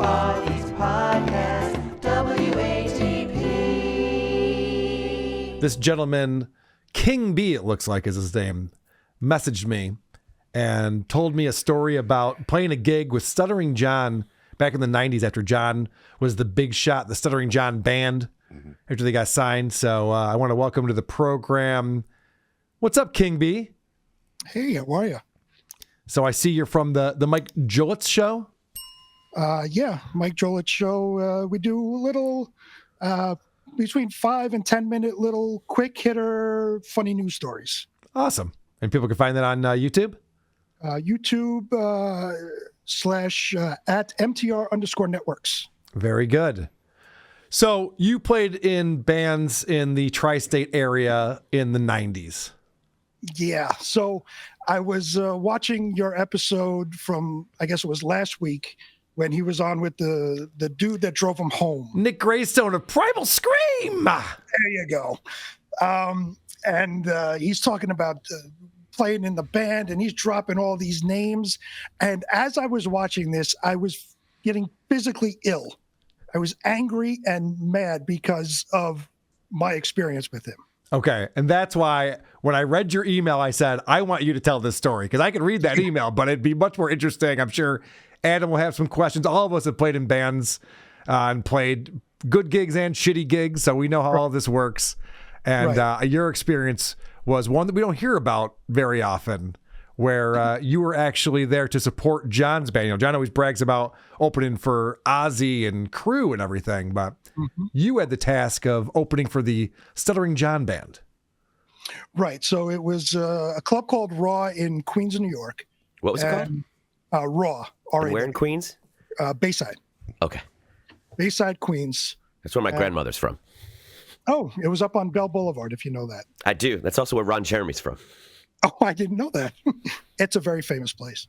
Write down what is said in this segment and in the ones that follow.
Audit Podcast, WATP. This gentleman, King B, it looks like is his name, messaged me and told me a story about playing a gig with Stuttering John back in the 90s after John was the big shot, the Stuttering John band, after they got signed. So I want to welcome to the program. What's up, King B? Hey, how are you? So I see you're from the Mike Jolitz show? Yeah, Mike Jolitz show. We do a little, between 5 and 10 minute little quick hitter funny news stories. Awesome. And people can find that on YouTube? YouTube / at MTR_networks. Very good. So you played in bands in the tri-state area in the 90s. Yeah. So I was watching your episode from, I guess it was last week, when he was on with the dude that drove him home. Nick Greystone of Primal Scream. There you go. And he's talking about playing in the band, and he's dropping all these names. And as I was watching this, I was getting physically ill. I was angry and mad because of my experience with him. Okay. And that's why when I read your email, I said, I want you to tell this story, because I can read that email, but it'd be much more interesting. I'm sure Adam will have some questions. All of us have played in bands and played good gigs and shitty gigs, so we know how all this works. And your experience was one that we don't hear about very often, where you were actually there to support John's band. You know, John always brags about opening for Ozzy and Crew and everything, but you had the task of opening for the Stuttering John band. Right. So it was a club called Raw in Queens, New York. What was it called? Raw. And where in Queens? Bayside. Okay. Bayside, Queens. That's where my grandmother's from. Oh, it was up on Bell Boulevard, if you know that. I do. That's also where Ron Jeremy's from. Oh, I didn't know that. It's a very famous place.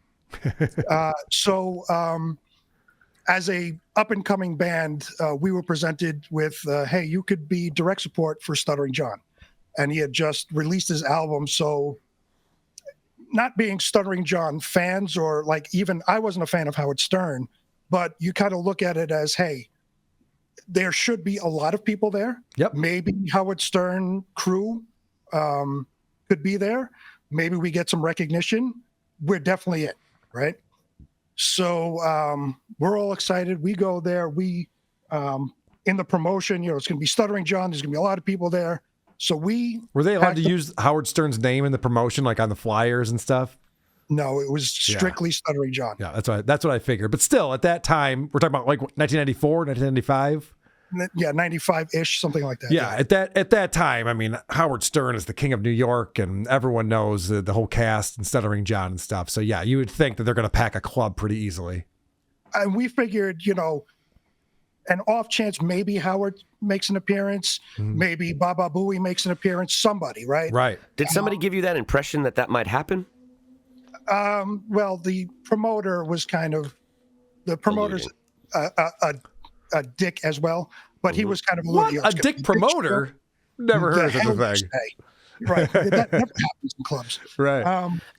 As a up-and-coming band, we were presented with, hey, you could be direct support for Stuttering John. And he had just released his album, so not being Stuttering John fans, or like even I wasn't a fan of Howard Stern, but you kind of look at it as, hey, there should be a lot of people there. Yep. Maybe Howard Stern crew could be there. Maybe we get some recognition. We're definitely it, right? So we're all excited. We go there. We in the promotion, it's going to be Stuttering John. There's going to be a lot of people there. So were they allowed to use Howard Stern's name in the promotion, like on the flyers and stuff? No, it was strictly Stuttering John. Yeah, that's what I figured. But still, at that time, we're talking about like 1994, 1995. Yeah, 95-ish, something like that. Yeah, at that time, I mean, Howard Stern is the king of New York, and everyone knows the whole cast and Stuttering John and stuff. So yeah, you would think that they're going to pack a club pretty easily. And we figured, an off chance, maybe Howard makes an appearance, maybe Baba Booey makes an appearance, somebody, right? Right. Did somebody give you that impression that might happen? Well, the promoter was the promoter's a dick as well, but he was kind of what? A dick promoter? Never heard of such a thing. Right. That never happens in clubs. Right.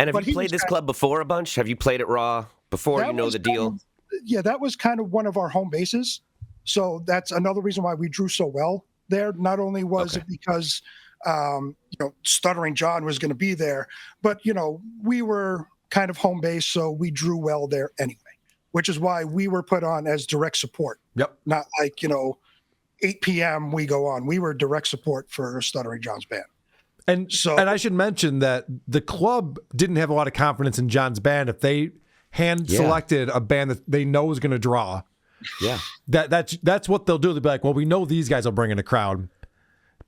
And have you played this club before a bunch? Have you played at Raw before? You know the deal? That was kind of one of our home bases. So that's another reason why we drew so well there. Not only was it because Stuttering John was going to be there, but we were kind of home base, so we drew well there anyway, which is why we were put on as direct support. Yep. Not like 8 p.m. we go on. We were direct support for Stuttering John's band. And I should mention that the club didn't have a lot of confidence in John's band. If they hand selected a band that they know is going to draw, that's what they'll do. They'll be like, well, we know these guys will bring in a crowd,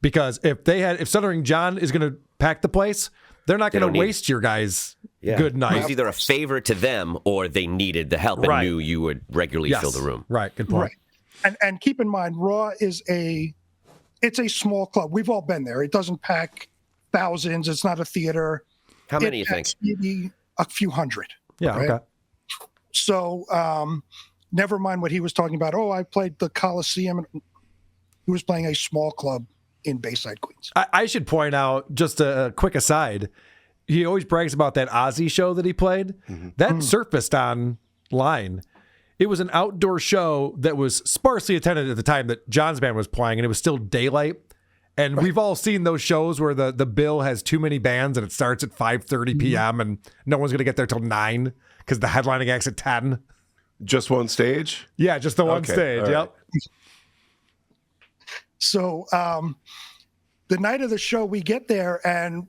because if Stuttering John is going to pack the place, they're not going to waste your guys' good night. It was either a favor to them or they needed the help and knew you would regularly fill the room. Right. Good point. Right. And keep in mind, Raw is it's a small club. We've all been there. It doesn't pack thousands. It's not a theater. How many you think? Maybe a few hundred. Yeah. Right? Okay. So never mind what he was talking about. Oh, I played the Coliseum. He was playing a small club in Bayside, Queens. I should point out, just a quick aside, he always brags about that Ozzy show that he played. That surfaced online. it was an outdoor show that was sparsely attended at the time that John's band was playing, and it was still daylight. And we've all seen those shows where the bill has too many bands and it starts at 5:30 p.m. and no one's going to get there till 9 because the headlining act's at 10. Just one stage? Yeah, just the one stage. All Yep. right. So the night of the show, we get there and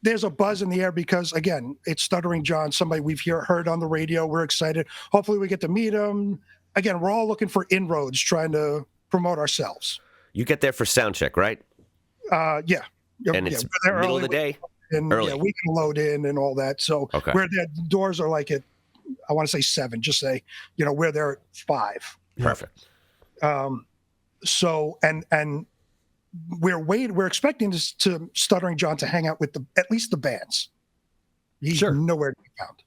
there's a buzz in the air because, again, it's Stuttering John, somebody we've heard on the radio. We're excited. Hopefully we get to meet him. Again, we're all looking for inroads, trying to promote ourselves. You get there for sound check, right? Yeah. And it's we're there middle of early. the day? And Early. yeah, we can load in and all that. So Okay. where the doors are like at, I want to say 7, just say, we're there at 5. Perfect. So, and we're expecting to Stuttering John to hang out with at least the bands. He's nowhere to be found.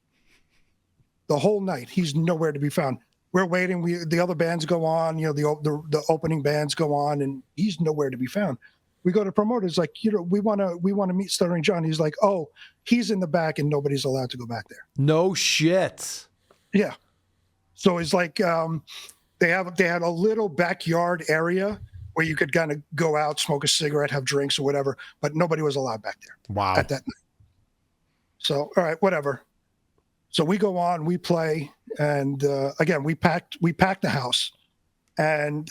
The whole night, he's nowhere to be found. We're waiting. The other bands go on, the opening bands go on, and he's nowhere to be found. We go to promoters like, we want to meet Stuttering John. He's like, oh, he's in the back and nobody's allowed to go back there. No shit. Yeah. So it's like they had a little backyard area where you could kind of go out, smoke a cigarette, have drinks or whatever, but nobody was allowed back there. Wow. At that night. So, all right, whatever. So we go on, we play, and again, we packed the house. And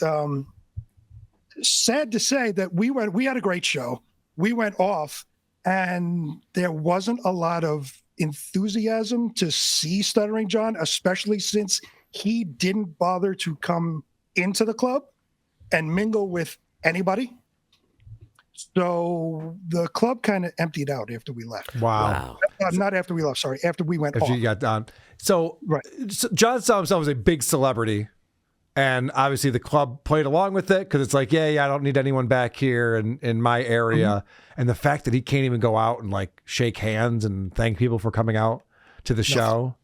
sad to say that we had a great show. We went off, and there wasn't a lot of enthusiasm to see Stuttering John, especially since he didn't bother to come into the club and mingle with anybody. So the club kind of emptied out after we left. Wow. Not after we left, sorry. After we went After off. you got done. So, Right. so John saw himself as a big celebrity. And obviously the club played along with it because it's like, yeah, I don't need anyone back here in my area. Mm-hmm. And the fact that he can't even go out and like shake hands and thank people for coming out to the show.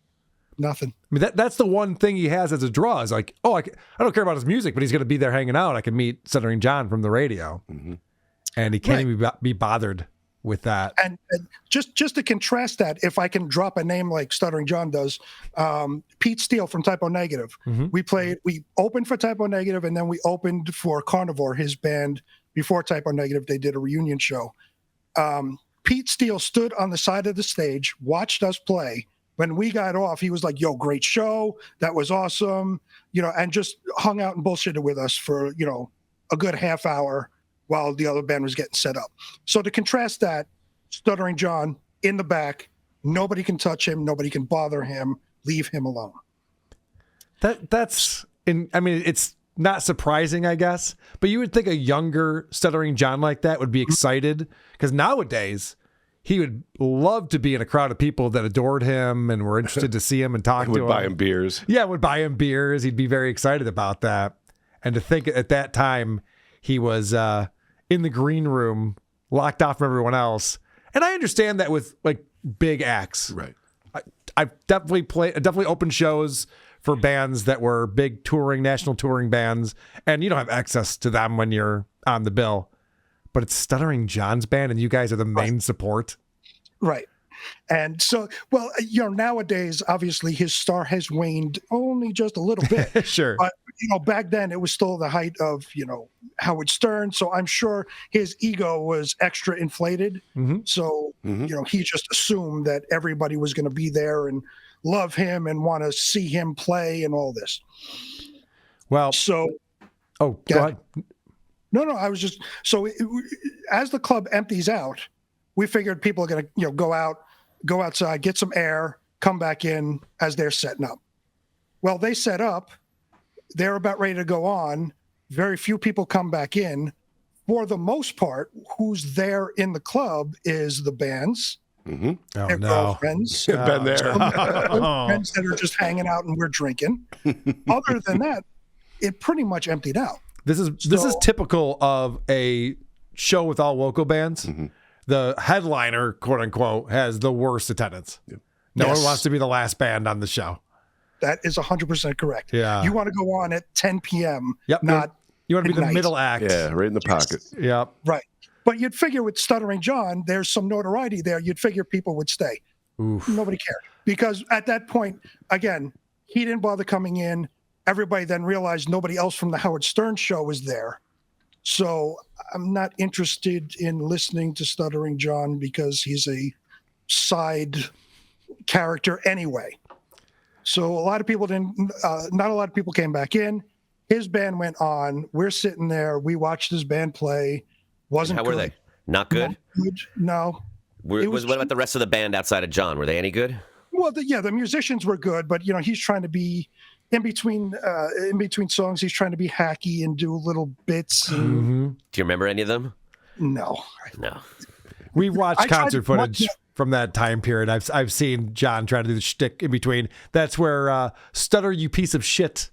Nothing. I mean, that's the one thing he has as a draw is like, I don't care about his music, but he's going to be there hanging out. I can meet Stuttering John from the radio. Mm-hmm. And he can't even be bothered with that. And just to contrast that, if I can drop a name like Stuttering John does, Pete Steele from Typo Negative. Mm-hmm. We opened for Typo Negative, and then we opened for Carnivore, his band. Before Typo Negative, they did a reunion show. Pete Steele stood on the side of the stage, watched us play. When we got off, he was like, yo, great show. That was awesome. And just hung out and bullshitted with us for, a good half hour while the other band was getting set up. So to contrast that, Stuttering John in the back, nobody can touch him, nobody can bother him, leave him alone. It's not surprising, I guess, but you would think a younger Stuttering John like that would be excited because nowadays he would love to be in a crowd of people that adored him and were interested to see him and talk to him. Would buy him beers. Yeah, would buy him beers. He'd be very excited about that. And to think at that time he was in the green room, locked off from everyone else. And I understand that with like big acts. Right. I've definitely opened shows for bands that were big national touring bands, and you don't have access to them when you're on the bill. But it's Stuttering John's band, and you guys are the main support. Right. And so, well, nowadays, obviously, his star has waned only just a little bit. Sure. But, back then, it was still the height of, Howard Stern. So I'm sure his ego was extra inflated. Mm-hmm. So, he just assumed that everybody was going to be there and love him and want to see him play and all this. Well, so. Oh, go ahead. No, I was just, as the club empties out, we figured people are going to, go outside, get some air, come back in as they're setting up. Well, they set up, they're about ready to go on. Very few people come back in. For the most part, who's there in the club is the bands, their girlfriends, been there, friends that are just hanging out and we're drinking. Other than that, it pretty much emptied out. This is typical of a show with all local bands. Mm-hmm. The headliner, quote unquote, has the worst attendance. Yep. No one wants to be the last band on the show. That is 100% correct. Yeah. You want to go on at 10 p.m. Yep. Not you want to be the middle act. Yeah, right in the pocket. Yep. Right. But you'd figure with Stuttering John, there's some notoriety there. You'd figure people would stay. Oof. Nobody cared. Because at that point, again, He didn't bother coming in. Everybody then realized nobody else from the Howard Stern show was there. So I'm not interested in listening to Stuttering John because he's a side character anyway. So a lot of people not a lot of people came back in. His band went on. We're sitting there. We watched his band play. Wasn't How good. were they? Not good? Not good. No. What about the rest of the band outside of John? Were they any good? Well, the musicians were good, but he's trying to be in between songs. He's trying to be hacky and do little bits. And, Do you remember any of them? No. We watched I tried concert to- footage from that time period. I've seen John try to do the shtick in between. That's where "Stutter, You Piece of Shit,"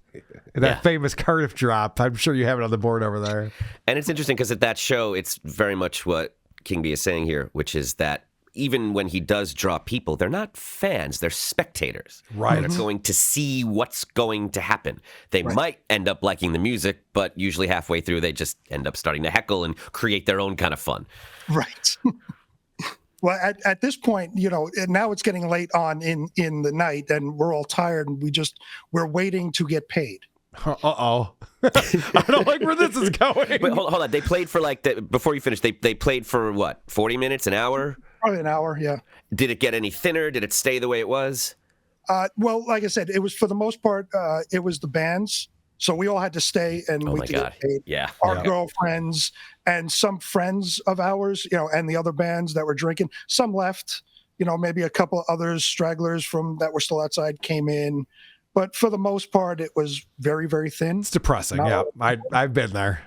that famous Cardiff Drop. I'm sure you have it on the board over there. And it's interesting because at that show, it's very much what King B is saying here, which is that even when he does draw people, they're not fans, they're spectators. Right. They're going to see what's going to happen. They might end up liking the music, but usually halfway through, they just end up starting to heckle and create their own kind of fun. Right. Well, at this point, now it's getting late on in the night, and we're all tired, and we're waiting to get paid. Uh-oh. I don't like where this is going. Wait, hold on. They played for before you finish, they played for what, 40 minutes, an hour? Probably an hour, yeah. Did it get any thinner? Did it stay the way it was? Well, like I said, it was for the most part, it was the bands. So we all had to stay and Oh we my could God. get paid. Yeah. Our girlfriends and some friends of ours, and the other bands that were drinking. Some left, maybe a couple others, stragglers that were still outside came in. But for the most part, it was very, very thin. It's depressing. Yeah, I've been there.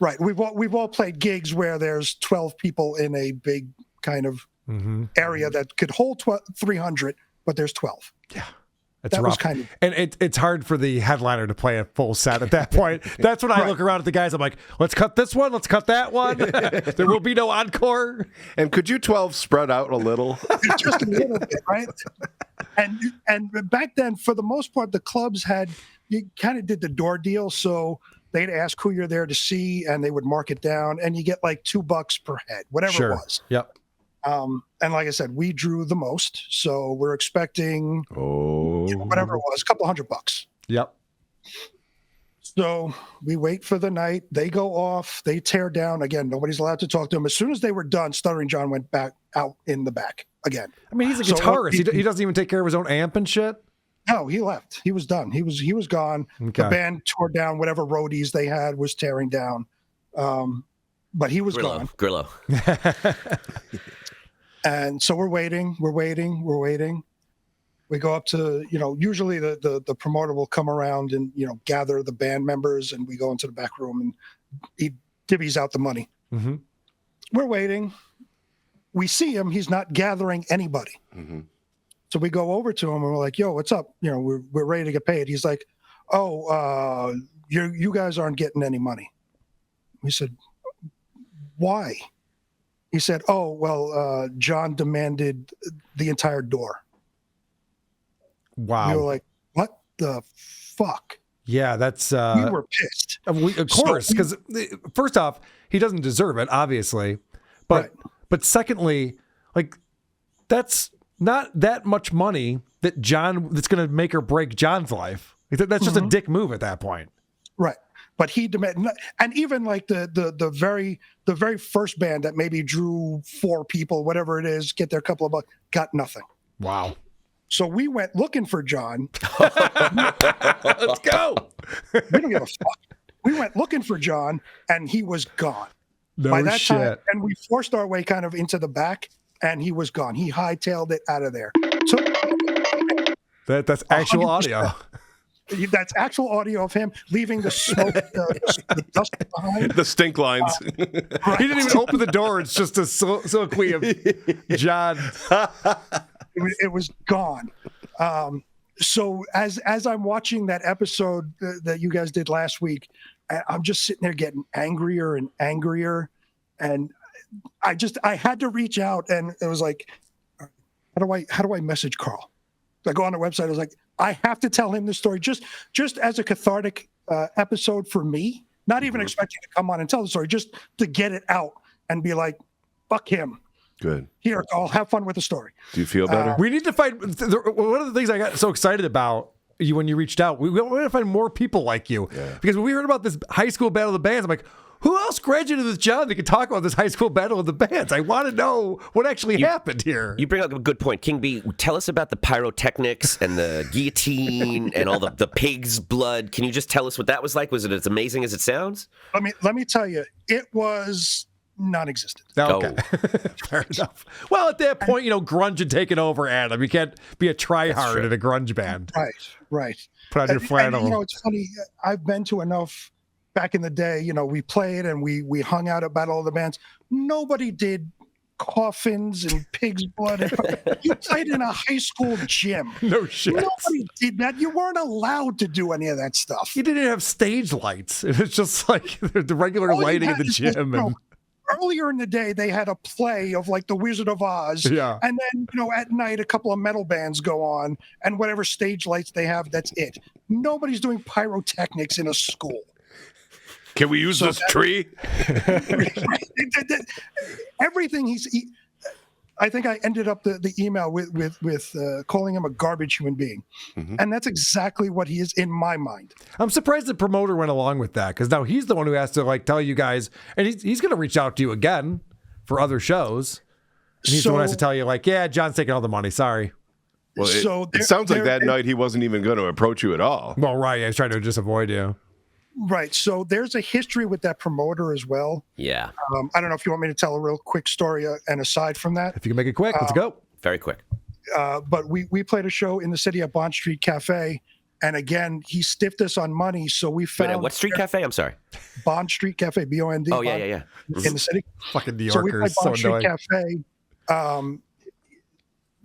Right. We've all played gigs where there's 12 people in a big kind of area that could hold 300, but there's 12. Yeah. It's That rough. was kind of- and it's hard for the headliner to play a full set at that point. That's when I look around at the guys. I'm like, let's cut this one. Let's cut that one. There will be no encore. And could you 12 spread out a little? Just a little bit, right? And back then, for the most part, the clubs you kind of did the door deal. So they'd ask who you're there to see, and they would mark it down, and you get like $2 per head, whatever it was. Yep. And like I said, we drew the most, so we're expecting whatever it was, a couple $100. Yep. So we wait for the night. They go off. They tear down. Again, nobody's allowed to talk to them. As soon as they were done, Stuttering John went back out in the back again. I mean, he's a So guitarist. He doesn't even take care of his own amp and shit. No, he left. He was done. He was gone. Okay. The band tore down whatever roadies they had was tearing down. But he was gone. Grillo. And so we're waiting. We go up to, usually the promoter will come around and, gather the band members, and we go into the back room and he divvies out the money. Mm-hmm. We're waiting. We see him. He's not gathering anybody. Mm-hmm. So we go over to him and we're like, yo, what's up? We're ready to get paid. He's like, oh, you guys aren't getting any money. We said, why? He said, oh, well, John demanded the entire door. Wow. We were like, what the fuck? Yeah, that's... We were pissed. Of course, because first off, he doesn't deserve it, obviously. But secondly, like, that's not that much money that's going to make or break John's life. That's just a dick move at that point. Right. But he demanded, and even like the very first band that maybe drew 4 people, whatever it is, get their couple of bucks, got nothing. Wow. So we went looking for John. Let's go. We don't give a fuck. We went looking for John, and he was gone. No By that shit. time, and we forced our way kind of into the back, and he was gone. He hightailed it out of there. So That's actual 100%. audio. That's actual audio of him leaving the smoke, the dust behind. The stink lines. He didn't even open the door. It's just a soliloquy of John. It was gone. So as I'm watching that episode that you guys did last week, I'm just sitting there getting angrier and angrier, and I had to reach out, and it was like, how do I message Carl? I go on the website. I was like, I have to tell him the story just as a cathartic episode for me. Not even expecting to come on and tell the story, just to get it out and be like, fuck him. Good. Here, I'll have fun with the story. Do you feel better? We need to find. One of the things I got so excited about you when you reached out. We want to find more people like you because when we heard about this high school battle of the bands, I'm like, who else graduated with John that can talk about this high school battle of the bands? I want to know what actually happened here. You bring up a good point. King B, tell us about the pyrotechnics and the guillotine and all the pig's blood. Can you just tell us what that was like? Was it as amazing as it sounds? Let me tell you, it was non-existent. Okay. Fair enough. Well, at that point, grunge had taken over, Adam. You can't be a tryhard in a grunge band. Right. Put on your flannel. And, it's funny. I've been to enough back in the day, we played and we hung out at Battle of the Bands. Nobody did coffins and pig's blood. You played in a high school gym. No shit. Nobody did that. You weren't allowed to do any of that stuff. You didn't have stage lights. It was just like the regular lighting in the gym. Earlier in the day, they had a play of like The Wizard of Oz. Yeah. And then, at night, a couple of metal bands go on and whatever stage lights they have, that's it. Nobody's doing pyrotechnics in a school. Can we use this tree? Everything I think I ended up the email with calling him a garbage human being. Mm-hmm. And that's exactly what he is in my mind. I'm surprised the promoter went along with that because now he's the one who has to tell you guys, and he's going to reach out to you again for other shows. And he's the one who has to tell you John's taking all the money. Sorry. Well, it sounds like that night he wasn't even going to approach you at all. Well, right. He's trying to just avoid you. Right. So there's a history with that promoter as well. Yeah. I don't know if you want me to tell a real quick story and aside from that. If you can make it quick, let's go. Very quick. But we played a show in the city at Bond Street Cafe. And again, he stiffed us on money. So we found... Wait, what street cafe? I'm sorry. Bond Street Cafe, B-O-N-D. Oh, yeah. In the city. Fucking New So we Yorkers. played Bond So Street Cafe.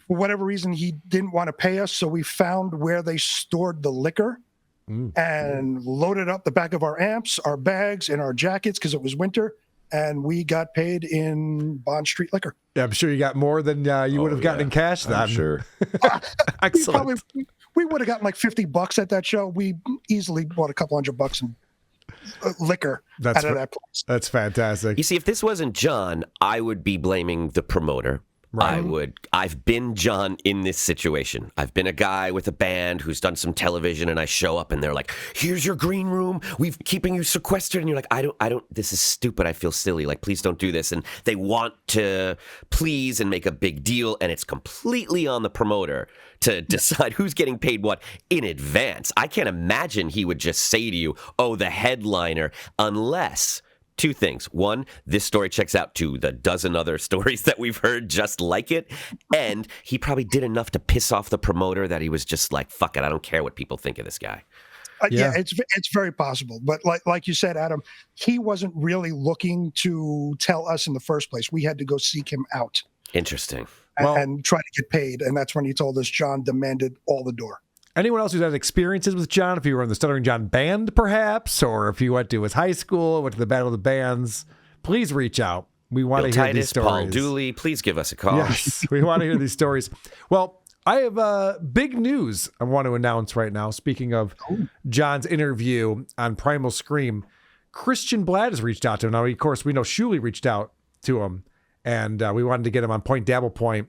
For whatever reason, he didn't want to pay us. So we found where they stored the liquor. And loaded up the back of our amps, our bags, and our jackets because it was winter, and we got paid in Bond Street liquor. Yeah, I'm sure you got more than you would have gotten in cash then. I'm sure. Excellent. We would have gotten like $50 at that show. We easily bought a couple $100 in liquor out of that place. That's fantastic. You see, if this wasn't John, I would be blaming the promoter. Right. I've been John in this situation. I've been a guy with a band who's done some television, and I show up and they're like, here's your green room. We're keeping you sequestered. And you're like, I don't, this is stupid. I feel silly. Please don't do this. And they want to please and make a big deal. And it's completely on the promoter to decide who's getting paid what in advance. I can't imagine he would just say to you, oh, the headliner, unless... Two things. One, this story checks out to the dozen other stories that we've heard just like it. And he probably did enough to piss off the promoter that he was just like, fuck it, I don't care what people think of this guy. Yeah, it's very possible. But like you said, Adam, he wasn't really looking to tell us in the first place. We had to go seek him out. Interesting. And try to get paid. And that's when he told us John demanded all the door. Anyone else who's had experiences with John, if you were in the Stuttering John band, perhaps, or if you went to his high school, went to the Battle of the Bands, please reach out. We want to hear these stories. Paul Dooley, please give us a call. Yes, we want to hear these stories. Well, I have big news I want to announce right now. Speaking of John's interview on Primal Scream, Christian Blatt has reached out to him. Now, of course, we know Shuley reached out to him, and we wanted to get him on Point Dabble Point,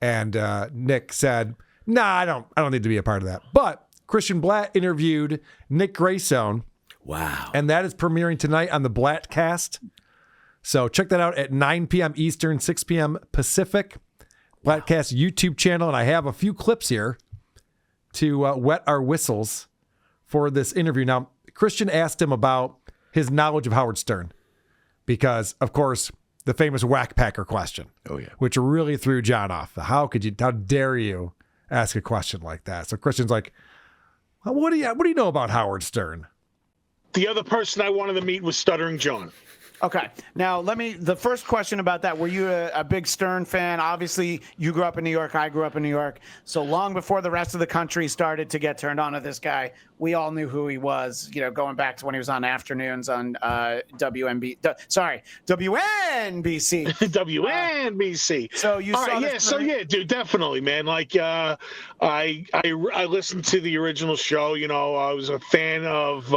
and Nick said... Nah, I don't need to be a part of that. But Christian Blatt interviewed Nick Greystone. Wow. And that is premiering tonight on the Blattcast. So check that out at 9 p.m. Eastern, 6 p.m. Pacific. Blattcast YouTube channel. And I have a few clips here to wet our whistles for this interview. Now, Christian asked him about his knowledge of Howard Stern. Because, of course, the famous whack-packer question. Oh, yeah. Which really threw John off. How dare you ask a question like that? So Christian's like, well, what do you know about Howard Stern? The other person I wanted to meet was Stuttering John. Okay. Now, the first question about that, were you a big Stern fan? Obviously, you grew up in New York. I grew up in New York. So long before the rest of the country started to get turned on to this guy, we all knew who he was, going back to when he was on afternoons on WNBC. WNBC. So you saw this. Yeah, dude, definitely, man. I listened to the original show. I was a fan of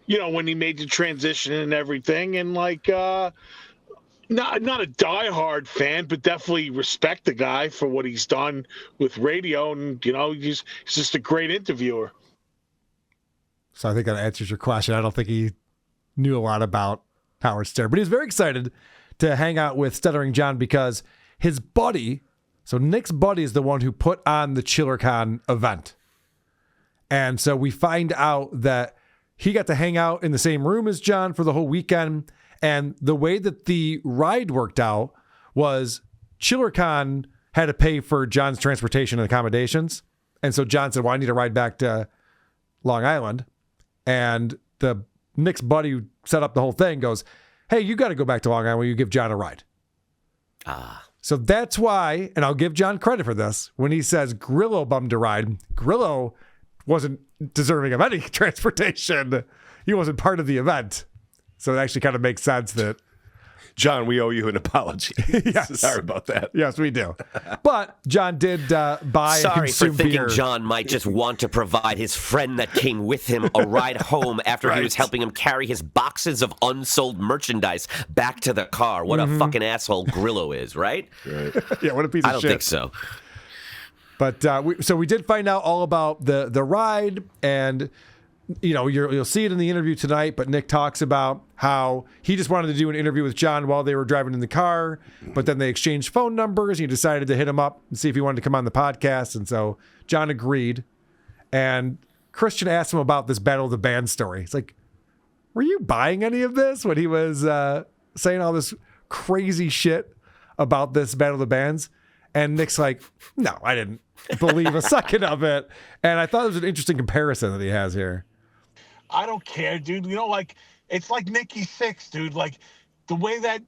when he made the transition and everything. And not a diehard fan, but definitely respect the guy for what he's done with radio, and he's just a great interviewer. So I think that answers your question. I don't think he knew a lot about Howard Stern, but he was very excited to hang out with Stuttering John because his buddy, so Nick's buddy, is the one who put on the ChillerCon event. And so we find out that he got to hang out in the same room as John for the whole weekend. And the way that the ride worked out was ChillerCon had to pay for John's transportation and accommodations. And so John said, well, I need a ride back to Long Island. And the Nick's buddy who set up the whole thing goes, hey, you got to go back to Long Island when you give John a ride. So that's why, and I'll give John credit for this, when he says Grillo bummed a ride, Grillo wasn't deserving of any transportation. He wasn't part of the event. So it actually kind of makes sense that... John, we owe you an apology. Yes. Sorry about that. Yes, we do. But John did buy Sorry and for consume thinking beer. John might just want to provide his friend that came with him a ride home after he was helping him carry his boxes of unsold merchandise back to the car. What a fucking asshole Grillo is, right? Right. Yeah, what a piece of shit. I don't think so. But we did find out all about the ride, and you'll see it in the interview tonight. But Nick talks about how he just wanted to do an interview with John while they were driving in the car, but then they exchanged phone numbers. He decided to hit him up and see if he wanted to come on the podcast, and so John agreed. And Christian asked him about this Battle of the Bands story. It's like, were you buying any of this when he was saying all this crazy shit about this Battle of the Bands? And Nick's like, no, I didn't believe a second of it. And I thought it was an interesting comparison that he has here. I don't care, dude. It's like Nikki Sixx, dude. Like, the way that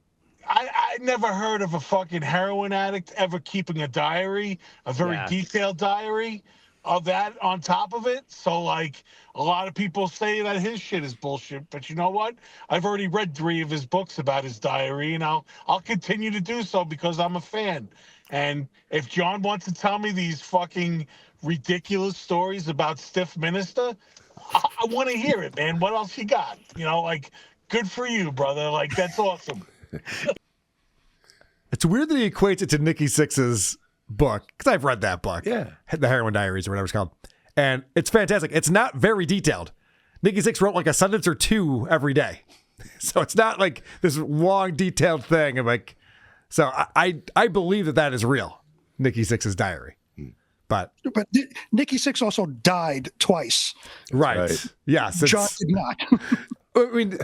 I never heard of a fucking heroin addict ever keeping a diary, a very detailed diary of that on top of it. So, like, a lot of people say that his shit is bullshit. But you know what? I've already read 3 of his books about his diary, and I'll continue to do so because I'm a fan. And if John wants to tell me these fucking ridiculous stories about Stiff Minister, I want to hear it, man. What else you got? Good for you, brother. Like, that's awesome. It's weird that he equates it to Nikki Sixx's book, because I've read that book. Yeah. The Heroin Diaries or whatever it's called. And it's fantastic. It's not very detailed. Nikki Sixx wrote like a sentence or 2 every day. So it's not like this long, detailed thing. So I believe that is real, Nikki Sixx's diary. But Nikki Sixx also died twice. Right. Yes. John did not. I mean,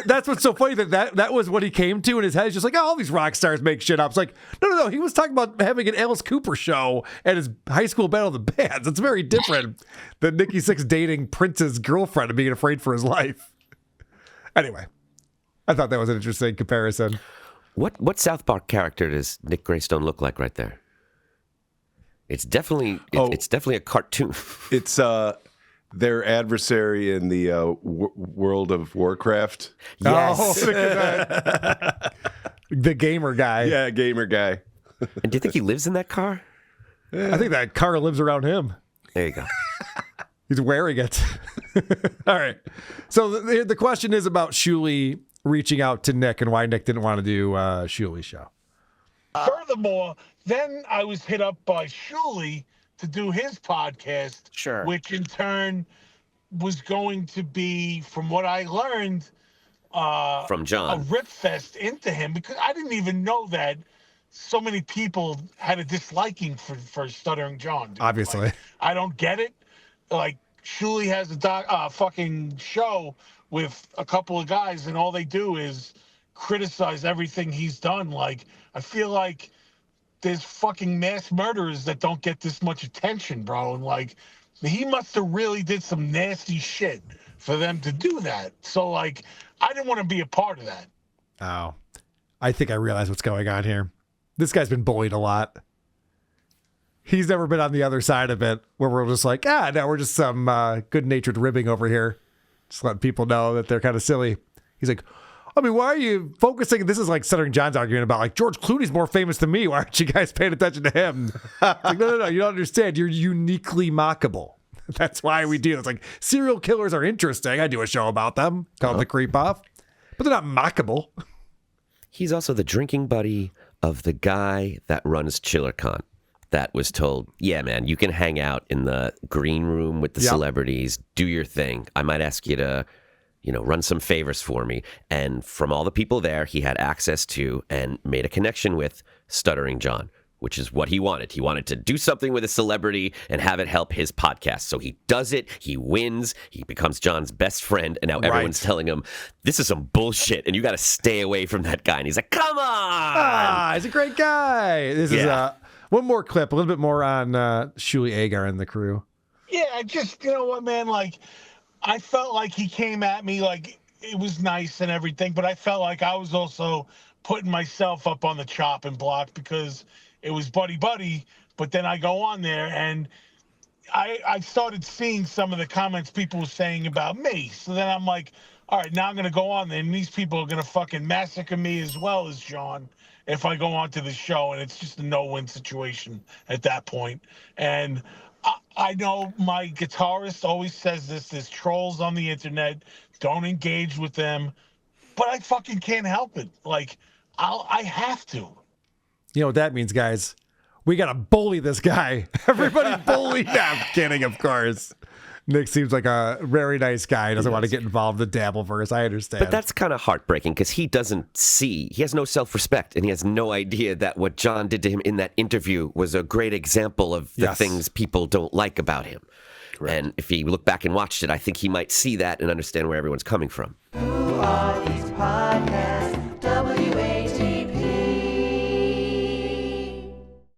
that's what's so funny, that was what he came to in his head. He's just like, all these rock stars make shit up. It's like, no. He was talking about having an Alice Cooper show at his high school Battle of the Bands. It's very different than Nikki Sixx dating Prince's girlfriend and being afraid for his life. Anyway, I thought that was an interesting comparison. What South Park character does Nick Greystone look like right there? It's definitely a cartoon. It's their adversary in the World of Warcraft. Yes. Oh, look at that. The gamer guy. Yeah, gamer guy. And do you think he lives in that car? I think that car lives around him. There you go. He's wearing it. All right. So the question is about Shuli reaching out to Nick and why Nick didn't want to do Shuli's show. Furthermore, then I was hit up by Shuli to do his podcast, Sure. which in turn was going to be, from what I learned, From John. a rip fest into him, because I didn't even know that so many people had a disliking for Stuttering John. Dude. Obviously. Like, I don't get it. Like, Shuli has a fucking show with a couple of guys, and all they do is criticize everything he's done. Like, I feel like there's fucking mass murderers that don't get this much attention, bro. And like, he must have really did some nasty shit for them to do that. So like, I didn't want to be a part of that. Oh, I think I realize what's going on here. This guy's been bullied a lot. He's never been on the other side of it where we're just like, no, we're just some good-natured ribbing over here. Just letting people know that they're kind of silly. He's like, I mean, why are you focusing? This is like Stuttering John's argument about like George Clooney's more famous than me. Why aren't you guys paying attention to him? It's like, no. You don't understand. You're uniquely mockable. That's why we do. It's like serial killers are interesting. I do a show about them called The Creep Off, but they're not mockable. He's also the drinking buddy of the guy that runs ChillerCon. That was told, yeah, man, you can hang out in the green room with the celebrities, do your thing. I might ask you to, run some favors for me. And from all the people there, he had access to and made a connection with Stuttering John, which is what he wanted. He wanted to do something with a celebrity and have it help his podcast. So he does it. He wins. He becomes John's best friend. And now everyone's telling him, this is some bullshit, and you got to stay away from that guy. And he's like, come on! He's a great guy. This is one more clip, a little bit more on Shuli Agar and the crew. Yeah, just, you know what, man? Like, I felt like he came at me like it was nice and everything, but I felt like I was also putting myself up on the chopping block because it was buddy. But then I go on there and I started seeing some of the comments people were saying about me. So then I'm like, all right, now I'm going to go on there, and these people are going to fucking massacre me as well as John if I go on to the show, and it's just a no-win situation at that point. And I know my guitarist always says this, there's trolls on the internet, don't engage with them, but I fucking can't help it. Like, I have to. You know what that means, guys? We got to bully this guy. Everybody bully him. Kidding, of course. Nick seems like a very nice guy. He doesn't want to get involved in the Dabbleverse. I understand. But that's kind of heartbreaking because he has no self-respect, and he has no idea that what John did to him in that interview was a great example of the things people don't like about him. Correct. And if he looked back and watched it, I think he might see that and understand where everyone's coming from. Who are these podcasts?